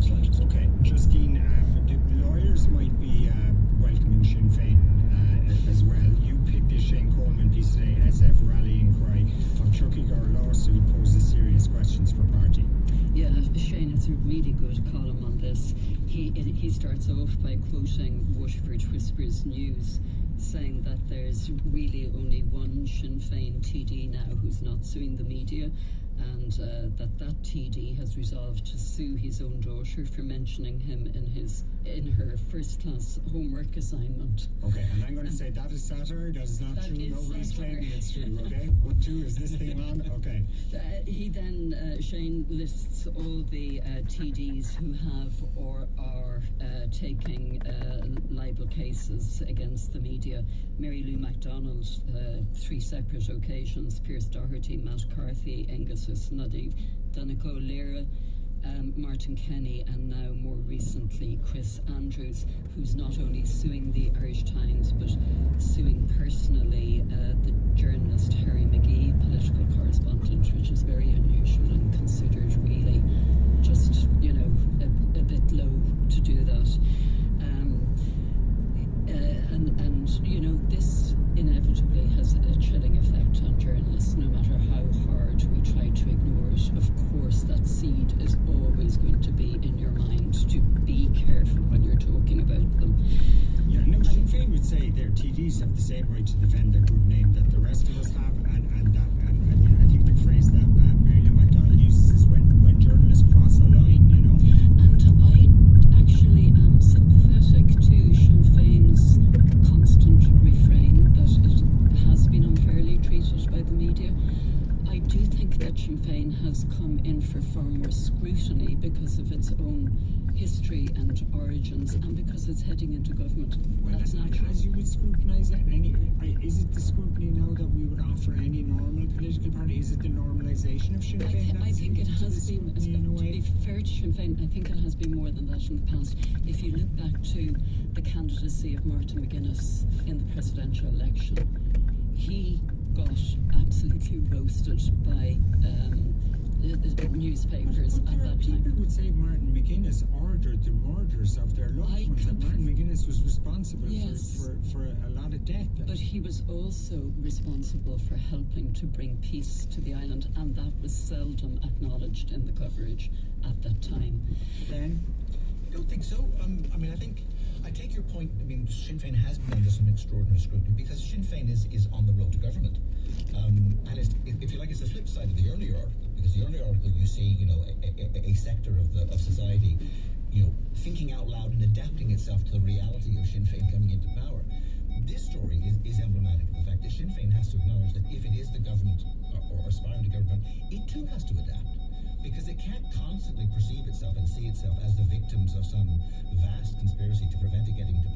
Okay, Justine, the lawyers might be welcoming Sinn Féin as well. You picked this Shane Coleman piece today, SF rallying cry of Chucky Gore lawsuit poses serious questions for party. Yeah, Shane has a really good column on this. He starts off by quoting Waterford Whispers News, saying that there's really only one Sinn Féin TD now who's not suing the media, and that TD has resolved to sue his own daughter for mentioning him in her first class homework assignment. Okay, and I'm going to say that is satire. That is not true. Nobody's claiming it's true. Okay, what two is this thing on? Okay. He then Shane lists all the TDs who have or are taking libel cases against the media. Mary Lou MacDonald, 3 separate occasions. Pierce Doherty, Matt Carthy, Angus Snuddy, Donegal Lira, Martin Kenny, and now more recently Chris Andrews, who's not only suing the Irish Times but suing personally the journalist Harry McGee, political correspondent, which is very unusual and considered really just, a bit low to do that. This inevitably has a chilling effect on journalists, no matter how hard we try to ignore it. Of course, that seed is always going to be in your mind, to be careful when you're talking about them. Yeah, no, Sinn Féin would say their TDs have the same right to defend their good name that the rest of us have, and I think the phrase that Mary Lou MacDonald uses is when journalists cross a line, And I actually am sympathetic to Sinn Féin's constant refrain that it has been unfairly treated by the media. I do think that Sinn Féin has come in for far more scrutiny because of its own history and origins, and because it's heading into government. Well, that's natural. As you would scrutinise is it the scrutiny now that we would offer any normal political party? Is it the normalisation of Sinn Féin? I think it has been, to be fair to Sinn Féin, I think it has been more than that in the past. If you look back to the candidacy of Martin McGuinness in the presidential election, he got absolutely roasted by the newspapers at that time. People would say Martin McGuinness ordered the murders of their loved ones, that Martin McGuinness was responsible for a lot of death. But he was also responsible for helping to bring peace to the island, and that was seldom acknowledged in the coverage at that time. Ben? I don't think so. I take your point. Sinn Féin has been under some extraordinary scrutiny because Sinn Féin is on the road to government. And if you like, it's the flip side of the earlier article, because the earlier article you see, a sector of society, thinking out loud and adapting itself to the reality of Sinn Féin coming into power. This story is emblematic of the fact that Sinn Féin has to acknowledge that if it is the government or aspiring to government, it too has to adapt. Because it can't constantly perceive itself and see itself as the victims of some vast conspiracy to prevent it getting into